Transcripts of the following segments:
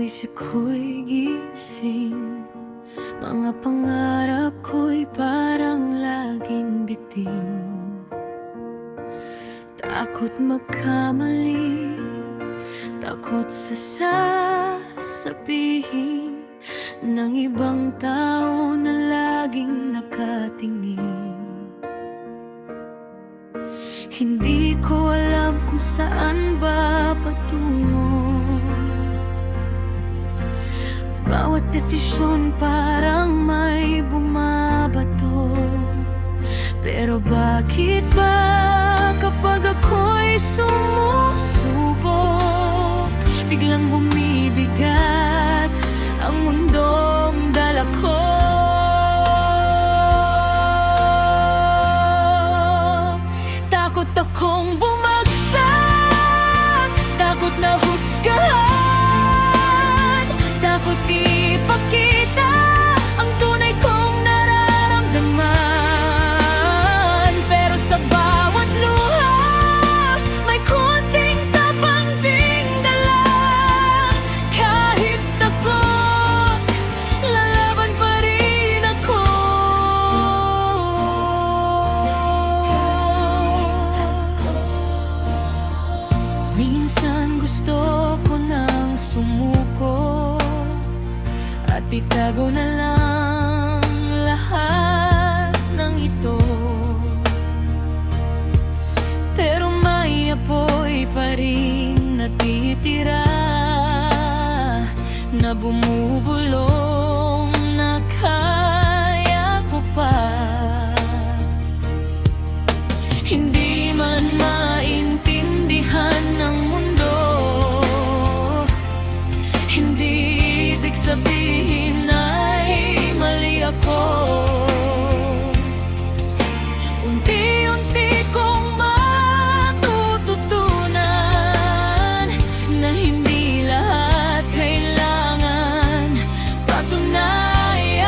isip ko'y gising, mga pangarap ko'y parang laging biting. Takot magkamali, takot sa sasabihin ng ibang tao na laging nakatingin. Hindi ko alam kung saan ba patungo. Bawat desisyon parang may bumabato. Pero bakit ba kapag ako'y sumusubok, biglang bumibigat ang mundong dala ko? Takot akong bumagsak, takot na husgahan, takot ipakita ang tunay kong nararamdaman. Pero sa bawat luha, may konting tapang ding dala. Kahit takot, lalaban pa rin ako. Minsan gusto ko nang sumuko at itago na lang lahat ng ito. Pero may apoy pa rin natitira na bumubulong na kaya ko pa. Hindi man maintindihan ng mundo, hindi ibig sabihin ay mali ako. Unti-unti kong matututunan na hindi lahat kailangan patunayan.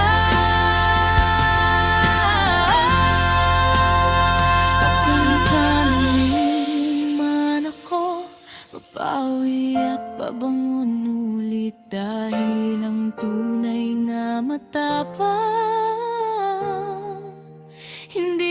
At kung magkamali man ako, babawi at babangon ulit, dahil ang tunay na matapang hindi